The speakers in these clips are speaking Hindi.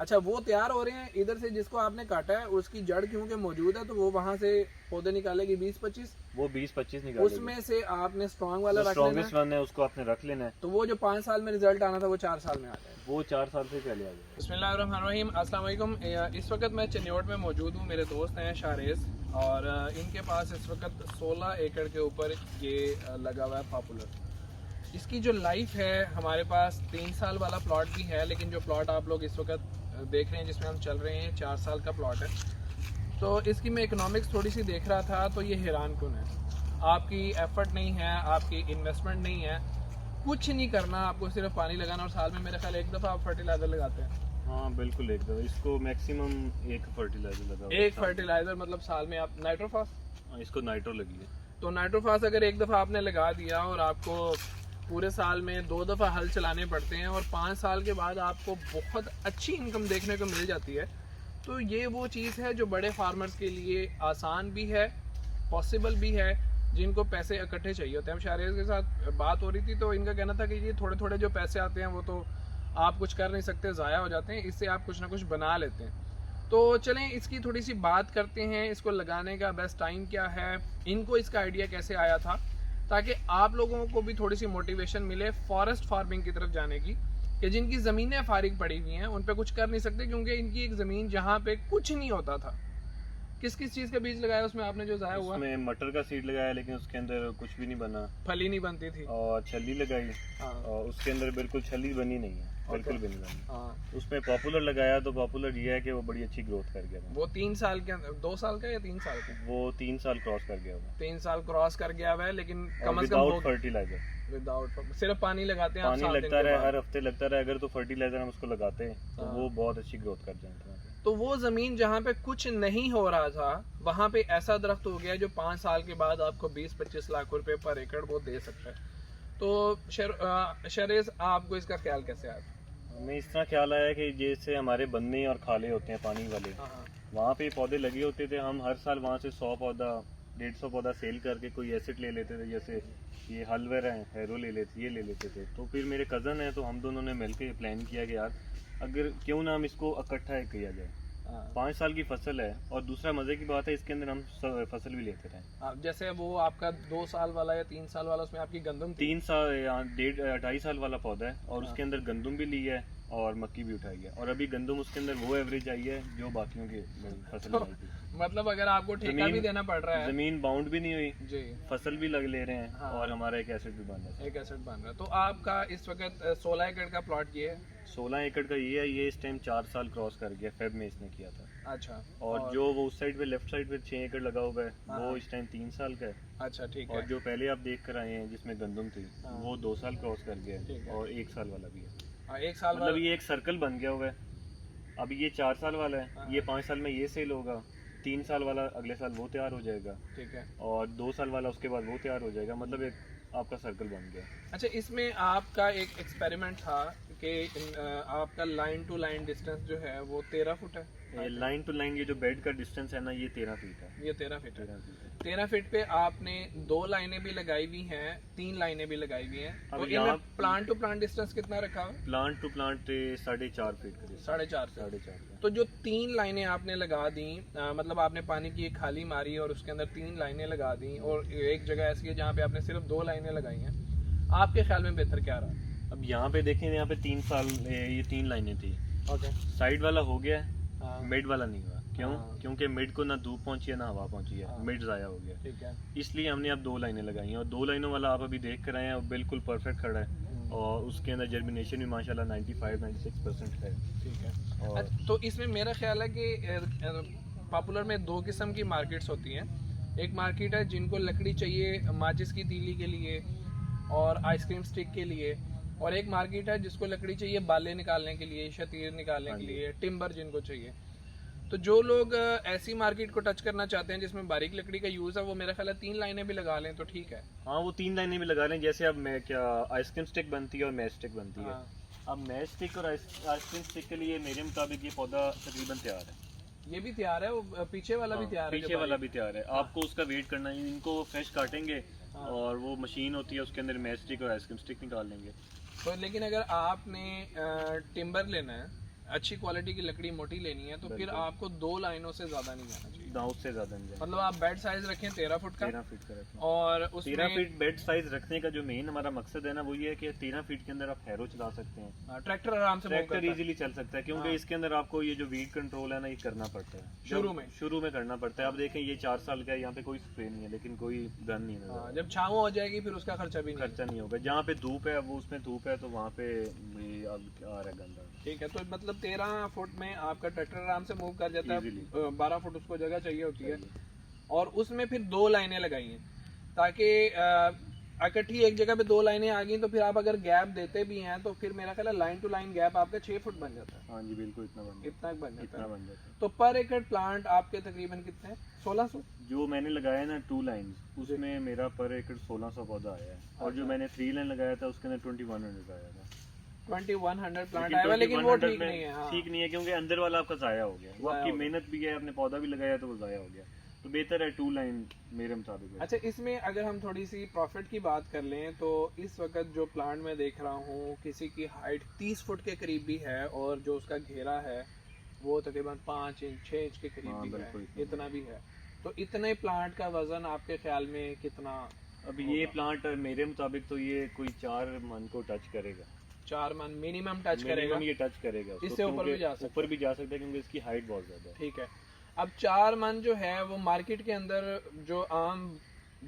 अच्छा, वो तैयार हो रहे हैं इधर से, जिसको आपने काटा है उसकी जड़ क्योंकि मौजूद है तो वो वहाँ से पौधे निकालेगी 20-25, वो 20-25 निकालेगी। उसमें से आपने स्ट्रॉन्ग वाला जो रख लेना स्ट्रॉन्गेस्ट वन है उसको आपने रख लेना है। तो वो जो 5 साल में रिजल्ट आना था वो 4 साल में आ जाएगा। वो 4 साल से पहले आ जाएगा। बिस्मिल्लाहिर्रहमानिर्रहीम, अस्सलाम वालेकुम। इस वक्त मैं चिन्योट में मौजूद हूँ, मेरे दोस्त हैं शारेज़, और इनके पास इस वक्त 16 एकड़ के ऊपर ये लगा हुआ है पॉपुलर। इसकी जो लाइफ है, हमारे पास 3 साल वाला प्लॉट भी है, लेकिन जो प्लॉट आप लोग इस वक्त देख रहे हैं जिसमें हम चल रहे हैं 4 साल का प्लॉट है। तो इसकी मैं इकोनॉमिक्स थोड़ी सी देख रहा था तो ये हैरान कुन है। आपकी एफर्ट नहीं है, आपकी इन्वेस्टमेंट नहीं है, कुछ नहीं करना, आपको सिर्फ पानी लगाना, और साल में मेरे ख्याल एक दफ़ा आप फर्टिलाइज़र लगाते हैं। हाँ बिल्कुल, एक दफ़ा इसको मैक्सिमम एक फर्टिलाइजर लगा। एक फर्टिलाइज़र मतलब साल में आप नाइट्रोफास, इसको नाइट्रो लगी है। तो नाइट्रोफास अगर एक दफ़ा आपने लगा दिया और आपको पूरे साल में 2 दफ़ा हल चलाने पड़ते हैं और 5 साल के बाद आपको बहुत अच्छी इनकम देखने को मिल जाती है, तो ये वो चीज़ है जो बड़े फार्मर्स के लिए आसान भी है, पॉसिबल भी है, जिनको पैसे इकट्ठे चाहिए होते हैं। हम शाहरेज़ के साथ बात हो रही थी तो इनका कहना था कि ये थोड़े थोड़े जो पैसे आते हैं वो तो आप कुछ कर नहीं सकते, ज़ाया हो जाते हैं, इससे आप कुछ ना कुछ बना लेते हैं। तो चलें इसकी थोड़ी सी बात करते हैं, इसको लगाने का बेस्ट टाइम क्या है, इनको इसका आइडिया कैसे आया था, ताकि आप लोगों को भी थोड़ी सी मोटिवेशन मिले फॉरेस्ट फार्मिंग की तरफ जाने की, कि जिनकी ज़मीनें फारिग पड़ी हुई हैं उन पे कुछ कर नहीं सकते, क्योंकि इनकी एक ज़मीन जहाँ पे कुछ नहीं होता था। किस किस चीज़ का बीज लगाया उसमें आपने जो ज़ाया हुआ? उसमें मटर का सीड लगाया, लेकिन उसके अंदर कुछ भी नहीं बना, फली नहीं बनती थी, और छली लगाई, हाँ, और उसके अंदर बिल्कुल छली बनी नहीं है, बिल्कुल भी नहीं बनी। हाँ। उसमें पॉपुलर लगाया तो पॉपुलर ये है कि वो बड़ी अच्छी ग्रोथ कर गया था। वो 3 साल के अंदर, 2 साल का या 3 साल का? वो 3 साल क्रॉस कर गया हुआ 3 साल क्रॉस कर गया हुआ है, लेकिन कम से कम विदाउट फर्टिलाइजर। विदाउट, सिर्फ पानी लगाते हैं आप, पानी 7 दिन लगता के रहे, बाद। हर हफ्ते लगता रहे, अगर तो फर्टिलाइजर हम उसको लगाते हैं तो हाँ। वो बहुत अच्छी ग्रोथ कर जाता है। तो वो ज़मीन जहाँ पे कुछ नहीं हो रहा था, वहाँ पे ऐसा दरख्त हो गया जो 5 साल के बाद आपको 20-25 लाख रुपए पर एकड़ वो दे सकता है। तो शरेज़, आपको इसका ख्याल कैसे आया? हमें इस तरह ख्याल आया कि जैसे हमारे बन्ने और खाले होते हैं पानी वाले, हाँ, वहाँ पे पौधे लगे होते थे, हम हर साल वहाँ से 100 पौधा 150 पौधा सेल करके कोई एसेट ले लेते थे, जैसे ये हलवेर है, हैरो ले लेते, ये ले लेते थे। तो फिर मेरे कज़न है तो हम दोनों ने मिलकर ये प्लान किया कि यार अगर क्यों ना हम इसको इकट्ठा किया जाए। हाँ। 5 साल की फसल है, और दूसरा मज़े की बात है इसके अंदर हम फसल भी लेते रहे। जैसे वो आपका 2 साल वाला या 3 साल वाला, उसमें आपकी गंदम थी? 3 साल या 2.5 साल वाला पौधा है, और हाँ। उसके अंदर गंदम भी ली है और मक्की भी उठाई है, और अभी गंदम उसके अंदर वो एवरेज आई है जो बाकियों की फसल तो आई थी। मतलब अगर आपको ठेका भी देना पड़ रहा है, जमीन बाउंड भी नहीं हुई जी, फसल भी लग ले रहे हैं, हाँ। और हमारा एक एसेट भी बन रहा है। एक एसेट बन रहा है। तो आपका इस वक्त 16 एकड़ का प्लॉट ये है? 16 एकड़ का ये है, ये इस टाइम 4 साल क्रॉस कर गया, फेब में इसने किया था। अच्छा। और जो वो उस साइड पे लेफ्ट साइड पे 6 एकड़ लगा हुआ है, हाँ। वो इस टाइम 3 साल का है। अच्छा, ठीक और है। जो पहले आप देख कर आए हैं जिसमें गंदम थी, हाँ। वो 2 साल क्रॉस कर गया ठीक है, है। और 1 साल वाला भी है। हाँ, 1 साल मतलब ये एक सर्कल बन गया हुआ है। अभी ये 4 साल वाला है, हाँ। ये 5 साल में ये सेल होगा, 3 साल वाला अगले साल वो तैयार हो जाएगा, ठीक है। और 2 साल वाला उसके बाद वो तैयार हो जाएगा। मतलब एक आपका सर्कल बन गया। अच्छा, इसमें आपका एक एक्सपेरिमेंट था कि आपका लाइन टू लाइन डिस्टेंस जो है वो 13 फुट है। लाइन टू लाइन ये जो बेड का डिस्टेंस है ना, ये 13 फीट है। ये 13 फीट है। 13 फीट है। 13 फीट पे आपने 2 लाइनें भी लगाई हुई हैं, 3 लाइनें भी लगाई हुई हैं। अब तो यहाँ इनमें प्लांट टू प्लांट डिस्टेंस कितना रखा हुआ? प्लांट टू प्लांट 4.5 फीट करीब। 4.5 से। 4.5। तो जो 3 लाइनें आपने लगा दी, मतलब आपने पानी की एक खाली मारी और उसके अंदर 3 लाइनें लगा दी, और एक जगह ऐसी है जहाँ पे आपने सिर्फ 2 लाइनें लगाई हैं, आपके ख्याल में बेहतर क्या रहा? अब यहाँ पे देखें, यहाँ पे 3 साल ये 3 लाइनें थी। ओके। साइड वाला हो गया, हाँ, मिड वाला नहीं हुआ। क्यों? हाँ। क्योंकि मिड को ना धूप पहुंची है ना हवा पहुंची है, हाँ। मिड ज़ाया हो गया। ठीक है। इसलिए हमने अब 2 लाइनें लगाई हैं, और 2 लाइनों वाला आप अभी देख कर आए हैं, वो बिल्कुल परफेक्ट खड़ा है, और उसके अंदर जर्मिनेशन भी माशाल्लाह 95-96% है। ठीक है। और अच्छा, तो इसमें मेरा ख्याल है कि पॉपुलर में 2 किस्म की मार्केट्स होती हैं। एक मार्केट है जिनको लकड़ी चाहिए माचिस की तीली के लिए और आइसक्रीम स्टिक के लिए, और एक मार्केट है जिसको लकड़ी चाहिए बाले निकालने के लिए, शतीर निकालने के लिए, टिम्बर जिनको चाहिए। तो जो लोग ऐसी मार्केट को टच करना चाहते हैं जिसमें बारीक लकड़ी का यूज़ है, वो मेरा ख्याल है 3 लाइनें भी लगा लें तो ठीक है। हाँ, वो 3 लाइनें भी लगा लें। जैसे अब मैं क्या आइसक्रीम स्टिक बनती है और मैच स्टिक बनती है। हाँ। अब मैच स्टिक और आइसक्रीम स्टिक के लिए मेरे मुताबिक ये पौधा तकरीबन तैयार है। ये भी तैयार है, वो पीछे वाला भी तैयार है, पीछे वाला भी तैयार है। आपको उसका वेट करना है, इनको फ्रेश काटेंगे, हाँ। और वो मशीन होती है उसके अंदर मैच स्टिक और आइसक्रीम स्टिक निकाल लेंगे। तो लेकिन अगर आपने टिम्बर लेना है, अच्छी क्वालिटी की लकड़ी मोटी लेनी है तो फिर बिल्कुल। आपको 2 लाइनों से ज्यादा नहीं जाना चाहिए। ना उससे ज्यादा नहीं जाए। मतलब आप बेड साइज रखें 13 फुट का 13 फीट का रखें। और 13 उसमें फीट बेड साइज रखने का जो मेन हमारा मकसद है ना वो ये है कि 13 फीट के अंदर आप हैरो चला सकते हैं, ट्रैक्टर आराम से मूव ट्रैक्टर करता है। इजीली चल सकता है, क्योंकि हाँ। इसके अंदर आपको ये जो वीड कंट्रोल है ना ये करना पड़ता है शुरू में करना पड़ता है। आप देखें ये 4 साल का है, यहाँ पे कोई स्प्रे नहीं है लेकिन कोई गन नहीं है, हाँ, जब छाँव हो जाएगी फिर उसका खर्चा भी नहीं खर्चा नहीं होगा। जहाँ पे धूप है वो उसमें धूप है तो वहाँ पे ये आ रहा है गंदा। ठीक है। तो मतलब 13 फुट में आपका ट्रैक्टर आराम से मूव कर जाता है। Easily। 12 फुट उसको जगह चाहिए होती है और उसमें फिर 2 लाइनें लगाई हैं ताकि इकट्ठी एक जगह पे 2 लाइनें आ गई तो फिर आप अगर गैप देते भी हैं तो फिर मेरा ख्याल है लाइन टू लाइन गैप आपका 6 फुट बन जाता है। हाँ जी बिल्कुल इतना बन इतना बन जाता इतना है। बन जाता है। तो पर एकड़ प्लांट आपके तकरीबन कितने हैं? 1600। जो मैंने लगाया ना 2 लाइन उसमें मेरा पर एकड़ 1600 पौधा आया है और जो अच्छा। मैंने 3 लाइन लगाया था उसके अंदर 2100 आया था। 2100 प्लांट आया हुआ है, लेकिन वो 2100 ठीक में नहीं है। हाँ। ठीक नहीं है क्योंकि अंदर वाला आपका जाया हो गया, वो ज़ाया आपकी हो गया। मेहनत भी है, आपने पौधा भी लगाया तो वो जाया हो गया। तो बेहतर है 2 लाइन मेरे मुताबिक। अच्छा, इसमें अगर हम थोड़ी सी प्रॉफिट की बात कर लें तो इस वक्त जो प्लांट मैं देख रहा हूँ किसी की हाइट 30 फुट के करीब भी है और जो उसका घेरा है वो तकरीबन 5 इंच 6 इंच के करीब हाँ, भी बिल्कुल, है, इतना भी है। तो इतने प्लांट का वजन आपके ख्याल में कितना? अब ये प्लांट मेरे मुताबिक तो ये कोई 4 मन को टच करेगा, 4 मन मिनिमम टच करेगा। ये टच करेगा उसको, इससे ऊपर भी क्योंकि जा सकता है। ऊपर भी जा सकता है क्योंकि इसकी हाइट बहुत ज्यादा है। ठीक है। अब 4 मन जो है वो मार्केट के अंदर जो आम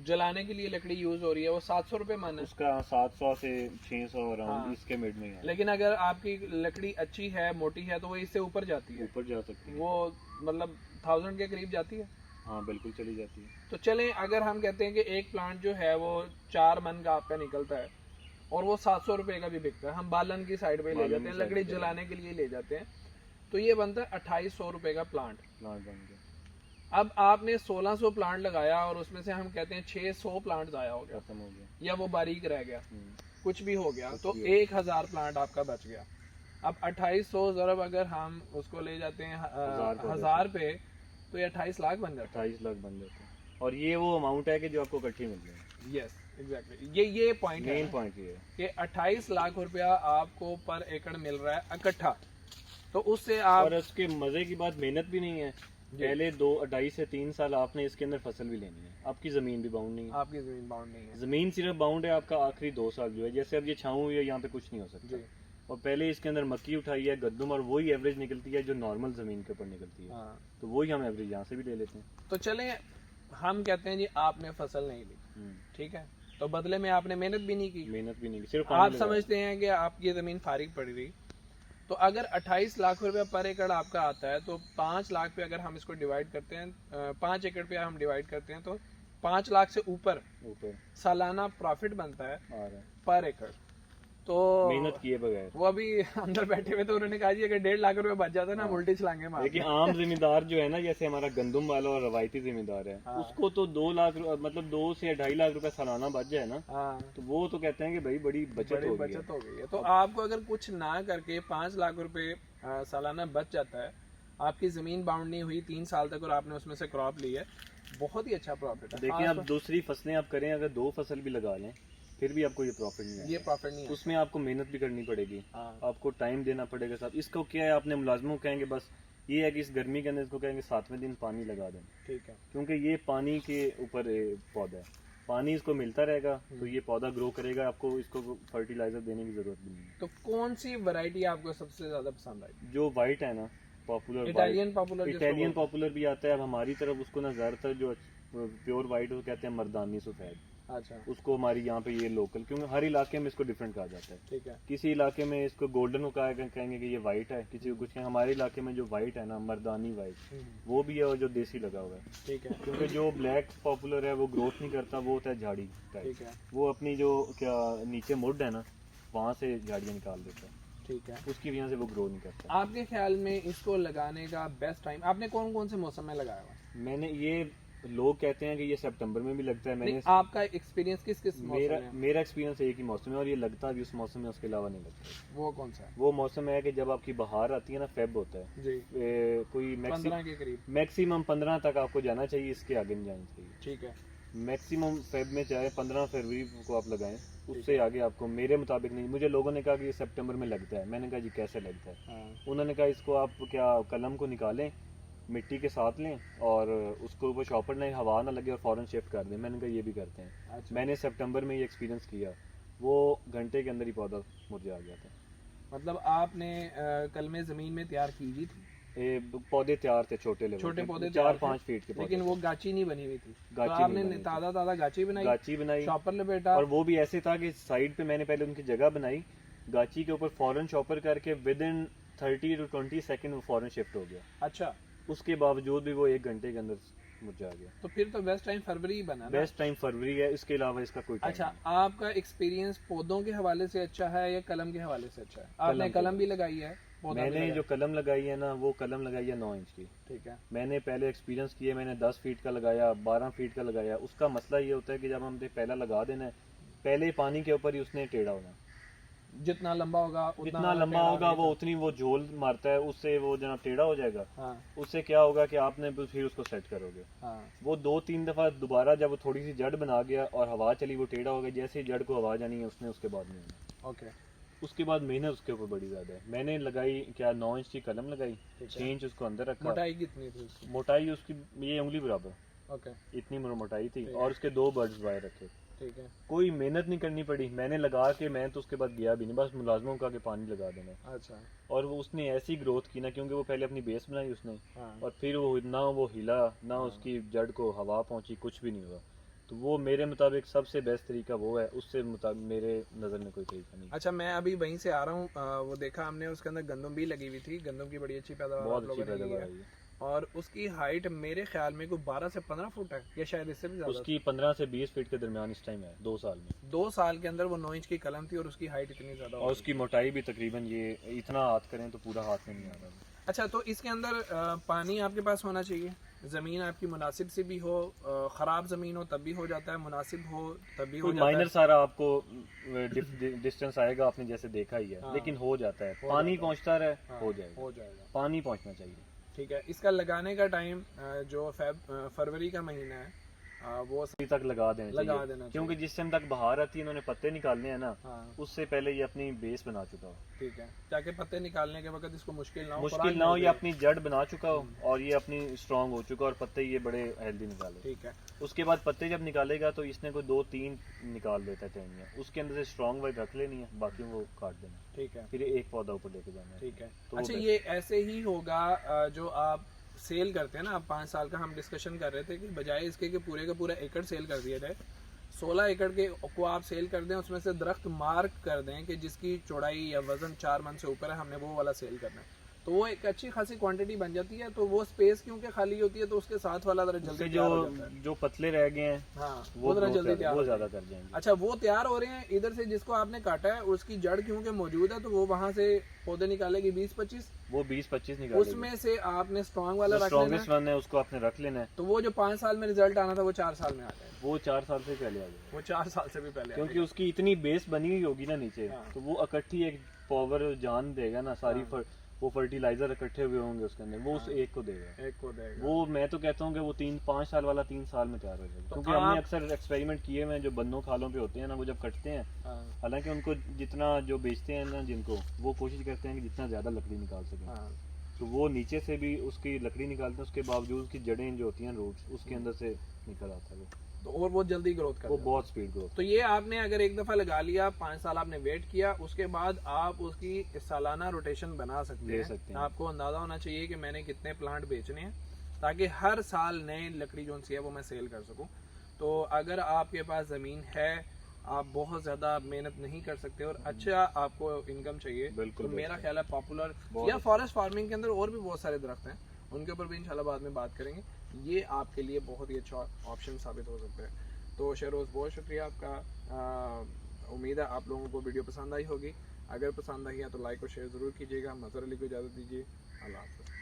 जलाने के लिए लकड़ी यूज हो रही है वो 700 रुपये मन है। उसका 700 से 600 हाँ। अराउंड इसके मिड में ही है। लेकिन अगर आपकी लकड़ी अच्छी है मोटी है तो वो इससे ऊपर जाती है, ऊपर जा सकती है, वो मतलब 1000 के करीब जाती है। हाँ बिल्कुल चली जाती है। तो चलें अगर हम कहते हैं कि एक प्लांट जो है वो 4 मन का आपका निकलता है और वो 700 रुपये का भी बिकता है, हम बालन की साइड पे ले बालन जाते की हैं, साइड लकड़ी पे। जलाने के लिए ले जाते हैं, तो ये बनता है 2800 रुपये का प्लांट। प्लांट बन गया, अब आपने 1600 प्लांट लगाया और उसमें से हम कहते हैं 600 प्लांट ज़ाया हो गया खत्म हो गया। या वो बारीक रह गया, कुछ भी हो गया, कुछ तो भी हो 1000 प्लांट आपका बच गया। अब 2800 ज़रब अगर हम उसको ले जाते हैं 1000 पे तो ये 28 लाख बन जाता 28 लाख बन जाते हैं। और ये वो अमाउंट है कि जो आपको इकट्ठी मिल रही है। है। यस एग्जैक्टली, ये पॉइंट है मेन पॉइंट ये है कि 28 लाख रुपया आपको पर एकड़ मिल रहा है इकट्ठा। तो उससे आप और उसके मजे की बात मेहनत भी नहीं है। पहले 2-2.5 से 3 साल आपने इसके अंदर फसल भी लेनी है, आपकी जमीन भी बाउंड नहीं है। आपकी जमीन बाउंड नहीं है। जमीन सिर्फ बाउंड है आपका आखिरी 2 साल जो है, जैसे अब ये छाऊं हुई है यहाँ पे कुछ नहीं हो सकता। जी। और पहले इसके अंदर मक्की उठाई है, गद्दुम, और वही एवरेज निकलती है जो नॉर्मल जमीन के ऊपर निकलती है। हाँ। तो वही हम एवरेज यहाँ से भी ले लेते हैं। तो चलें हम कहते हैं जी आपने फसल नहीं ली, ठीक है, तो बदले में आपने मेहनत भी नहीं की, मेहनत भी नहीं, सिर्फ आप समझते हैं कि आपकी जमीन फारिग पड़ी रही। तो अगर 28 लाख रुपया पर एकड़ आपका आता है तो 5 लाख पे अगर हम इसको डिवाइड करते हैं, 5 एकड़ पे हम डिवाइड करते हैं तो 5 लाख से ऊपर सालाना प्रॉफिट बनता है आ रहा है पर एकड़। तो मेहनत किए बगैर। वो अभी अंदर बैठे हुए तो उन्होंने कहा जी अगर 1.5 लाख रुपए बच जाता ना हम उल्टी छलांगे मार। लेकिन आम जिम्मेदार जो है ना, जैसे हमारा गंदम वाला और रवायती जिम्मेदार है, हाँ। उसको तो 2 लाख मतलब 2 से 2.5 लाख रुपए सालाना बच जाए ना, हाँ, तो वो तो कहते हैं कि भाई बड़ी बचत हो गई है। हो गई है। तो आपको अगर कुछ ना करके 5 लाख रुपए सालाना बच जाता है, आपकी जमीन बाउंड नहीं हुई 3 साल तक और आपने उसमें से क्रॉप ली है, बहुत ही अच्छा प्रॉफिट है। देखिए आप दूसरी फसलें आप करें, अगर 2 फसल भी लगा लें फिर भी आपको ये प्रॉफिट नहीं ये है। प्रॉफिट नहीं है। उसमें आपको मेहनत भी करनी पड़ेगी, हाँ। आपको टाइम देना पड़ेगा साहब। इसको क्या है, आपने मुलाजमों को कहेंगे बस ये है कि इस गर्मी के अंदर इसको कहेंगे 7वें दिन पानी लगा दें, ठीक है, क्योंकि ये पानी के ऊपर पौधा है, पानी इसको मिलता रहेगा तो ये पौधा ग्रो करेगा, आपको इसको फर्टिलाइजर देने की जरूरत भी नहीं है। तो कौन सी वैरायटी आपको सबसे ज्यादा पसंद आई? जो वाइट है ना, popular Italian popular, Italian popular भी आता है। अब हमारी तरफ उसको ना ज्यादातर जो प्योर वाइट वो कहते हैं मर्दानी सफेद, अच्छा, उसको हमारी यहाँ पे ये लोकल, क्योंकि हर इलाके में इसको डिफरेंट कहा जाता है। ठीक है, किसी इलाके में इसको गोल्डन कहेंगे कि ये वाइट है, किसी को कुछ कहेंगे। हमारे इलाके में जो वाइट है ना, मर्दानी वाइट, वो भी है और जो देसी लगा हुआ है, ठीक है, क्योंकि जो ब्लैक पॉपुलर है वो ग्रोथ नहीं करता, वो होता है झाड़ी टाइप, ठीक है, वो अपनी जो क्या नीचे मुड है ना वहाँ से झाड़ियाँ निकाल देता है, ठीक है। उसकी वजह से वो ग्रो नहीं करता। आपके ख्याल में इसको लगाने का बेस्ट टाइम आपने कौन कौन से मौसम में लगाया हुआ? मैंने ये, लोग कहते हैं कि ये सितंबर में भी लगता है, मैंने आपका एक्सपीरियंस किस किस मौसम में? मेरा एक्सपीरियंस एक ही मौसम है और ये लगता भी उस मौसम में, उसके अलावा नहीं लगता। वो कौन सा है? वो मौसम है कि जब आपकी बहार आती है ना, फेब होता है जी, कोई 15 के करीब, मैक्सिमम 15 तक आपको जाना चाहिए, इसके आगे नहीं जाना चाहिए। ठीक है, मैक्सिमम फेब में चाहे 15 फरवरी को आप लगाएं उससे आगे आपको मेरे मुताबिक नहीं। मुझे लोगों ने कहा कि ये सितंबर में लगता है, मैंने कहा जी कैसे लगता है। हाँ, उन्होंने कहा इसको आप क्या कलम को निकालें, मिट्टी के साथ लें और उसको ऊपर शॉपर नहीं हवा ना लगे और फ़ौरन शिफ्ट कर दें। मैंने कहा ये भी करते हैं। अच्छा। मैंने सितंबर में ये एक्सपीरियंस किया, वो घंटे के अंदर ही पौधा मुरझा गया था। मतलब आपने कलमे ज़मीन में तैयार की हुई थी, ये पौधे तैयार थे, छोटे लेवल छोटे के, पौधे 4-5 फीट के पौधे लेकिन थे। वो गाची नहीं बनी हुई थी। तो गाची नहीं आपने बनी थी। ताज़ा ताज़ा गाची बनाई, गाची बनाई शॉपर लपेटा। और वो भी ऐसे था कि साइड पे मैंने पहले उनकी जगह बनाई, गाची के ऊपर फौरन शॉपर करके विद इन 30 to 20 सेकंड वो फौरन शिफ्ट हो गया। अच्छा, उसके बावजूद भी वो 1 घंटे के अंदर मुरझा गया। तो फिर तो बेस्ट टाइम फरवरी ही बना ना। बेस्ट टाइम फरवरी है, इसके अलावा इसका कोई टाइम अच्छा, नहीं। आपका एक्सपीरियंस पौधों के हवाले से अच्छा है या कलम के हवाले से अच्छा है? आपने कलम कलम भी लगाई है, पौधा भी मैंने लगाया? जो कलम लगाई है ना, वो कलम लगाई है 9 इंच की। ठीक है। मैंने पहले एक्सपीरियंस किया, मैंने 10 फीट का लगाया, 12 फीट का लगाया। उसका मसला ये होता है कि जब हमने पहला लगा देना है, पहले ही पानी के ऊपर ही उसने टेढ़ा होना। जितना लंबा होगा जितना लंबा होगा वो उतनी वो झोल मारता है, उससे वो जनाब टेढ़ा हो जाएगा। हाँ उससे क्या होगा कि आपने फिर उसको सेट करोगे। हाँ। वो 2-3 दफ़ा दोबारा जब वो थोड़ी सी जड़ बना गया और हवा चली, वो टेढ़ा हो गया। जैसे ही जड़ को हवा जानी है उसने, उसके बाद नहीं होना। ओके। उसके बाद मेहनत उसके ऊपर बड़ी ज़्यादा है। मैंने लगाई क्या 9 इंच की कलम लगाई, ठीक 6 है। इंच उसको अंदर रखा। मोटाई कितनी थी उसकी? मोटाई उसकी ये उंगली बराबर, ओके, इतनी मोटाई थी। ठीक है। और उसके 2 बर्ड्स बाहर रखे। ठीक है। कोई मेहनत नहीं करनी पड़ी, मैंने लगा के मैं तो उसके बाद गया भी नहीं, बस मुलाजमों का के पानी लगा देना। अच्छा। और वो उसने ऐसी ग्रोथ की ना, क्योंकि वो पहले अपनी बेस बनाई उसने, हाँ और फिर वो ना वो हिला ना उसकी जड़ को हवा पहुंची, कुछ भी नहीं हुआ। तो वो मेरे मुताबिक सबसे बेस्ट तरीका वो है, उससे मुताबिक मेरे नज़र में कोई तरीका नहीं। अच्छा, मैं अभी वहीं से आ रहा हूँ। वो देखा हमने, उसके अंदर गंदम भी लगी हुई थी। गंदम की बड़ी अच्छी पैदावार बहुत आप अच्छी लोगों ने की पैदावार है। आई है। और उसकी हाइट मेरे ख्याल में कोई 12 से 15 फुट है, या शायद इससे भी ज्यादा। उसकी 15 से 20 फीट के दरमियान इस टाइम है, 2 साल में। 2 साल के अंदर वो 9 इंच की कलम थी और उसकी हाइट इतनी ज्यादा हो और गई। उसकी मोटाई भी तकरीबन ये इतना हाथ करें तो पूरा हाथ में नहीं आ रहा। अच्छा, तो इसके अंदर पानी आपके पास होना चाहिए, ज़मीन आपकी मुनासिब से भी हो। ख़राब ज़मीन हो तब भी हो जाता है, मुनासिब हो तब भी हो कोई जाता माइनर है। सारा आपको डिस्टेंस आएगा, आपने जैसे देखा ही है। हाँ। लेकिन हो जाता है, हो पानी जाता है। पहुंचता रहे, हाँ, हो जाएगा। हो जाएगा। पानी पहुंचना चाहिए। ठीक है। इसका लगाने का टाइम जो फरवरी का महीना है, वो अभी तक लगा देना लगा चाहिए, देना क्योंकि जिस टाइम तक बहार आती है, इन्होंने पत्ते निकालने हैं ना, हाँ, उससे पहले ये अपनी बेस बना चुका हो। ठीक है, ताकि पत्ते निकालने के वक्त इसको मुश्किल ना हो। मुश्किल खुराक ना हो, मिल ये जाए। अपनी जड़ बना चुका हो और ये अपनी स्ट्रांग हो चुका हो और पत्ते ये बड़े हेल्दी निकाले। ठीक है। उसके बाद पत्ते जब निकालेगा तो इसने कोई 2-3 निकाल देता है टहनियाँ, उसके अंदर से स्ट्रांग वाइट रख लेनी है, बाकी वो काट देना, ठीक है। फिर एक पौधा ऊपर लेके जाना है। ठीक है। तो वो अच्छा, best ये ऐसे ही होगा जो आप सेल करते हैं ना। आप 5 साल का हम डिस्कशन कर रहे थे कि बजाय इसके कि पूरे का पूरा एकड़ सेल कर दिया जाए, 16 एकड़ के को आप सेल कर दें, उसमें से दरख्त मार्क कर दें कि जिसकी चौड़ाई या वजन 4 मन से ऊपर है, हमने वो वाला सेल करना है। तो वो एक अच्छी खासी क्वांटिटी बन जाती है। तो वो स्पेस क्योंकि खाली होती है, तो उसके साथ वाला जरा जल्दी उससे तैयार हो जाता है। जो पतले रह गए हैं हाँ, वो जरा growth जल्दी तैयार वो हो ज्यादा जाएंगे। कर जाएंगे। अच्छा, वो तैयार हो रहे हैं। इधर से जिसको आपने काटा है उसकी जड़ क्योंकि मौजूद है, तो वो वहां से पौधे निकालेगी 20-25। वो 20-25 निकालेगी। उसमें से आपने स्ट्रॉन्ग वाला रख लेना स्ट्रॉन्गेस्ट है। वन है, उसको आपने रख लेना है। तो वो जो 5 साल में रिजल्ट आना था, वो 4 साल में आ जाएगा। वो 4 साल से पहले आ जाएगा, वो 4 साल से भी पहले आ क्योंकि जाएगा। उसकी इतनी बेस बनी हुई होगी ना नीचे, हाँ। तो वो इकट्ठी एक पावर जान देगा ना सारी। हाँ। वो फर्टिलाइजर इकट्ठे हुए होंगे उसके अंदर, वो उस हाँ। एक को देगा। एक को देगा। वो मैं तो कहता हूँ कि वो 3-5 साल वाला 3 साल में तैयार हो जाएगा। तो क्योंकि हमने अक्सर एक्सपेरिमेंट किए हुए हैं, जो बन्नों खालों पे होते हैं ना, वो जब कटते हैं, हाँ, हालांकि उनको जितना जो बेचते हैं ना जिनको, वो कोशिश करते हैं कि जितना ज़्यादा लकड़ी निकाल सकें। हाँ। तो वो नीचे से भी उसकी लकड़ी निकालते हैं, उसके बावजूद उसकी जड़ें जो होती हैं, रूट्स, उसके अंदर से निकल आता है वो। तो और वो जल्दी ग्रोथ कर वो जाता है। बहुत स्पीड ग्रोथ। तो ये आपने अगर एक दफा लगा लिया, 5 साल आपने वेट किया, उसके बाद आप उसकी सालाना रोटेशन बना सकते ले हैं। सकते हैं। आपको अंदाजा होना चाहिए कि मैंने कितने प्लांट बेचने हैं, ताकि हर साल नए लकड़ी जो सी है वो मैं सेल कर सकूं। तो अगर आपके पास ज़मीन है, आप बहुत ज़्यादा मेहनत नहीं कर सकते और अच्छा आपको इनकम चाहिए, बिल्कुल, तो मेरा बिल्कुल। ख्याल है पॉपुलर बहुत या फॉरेस्ट फार्मिंग के अंदर और भी बहुत सारे दरख्त हैं, उनके ऊपर भी इंशाल्लाह बाद में बात करेंगे। ये आपके लिए बहुत ही अच्छा ऑप्शन साबित हो सकता है। तो शेरोज़, बहुत शुक्रिया आपका। उम्मीद है आप लोगों को वीडियो पसंद आई होगी। अगर पसंद आई है तो लाइक और शेयर ज़रूर कीजिएगा। मज़हर अली को इजाज़त दीजिए। अल्लाह हाफ़िज़।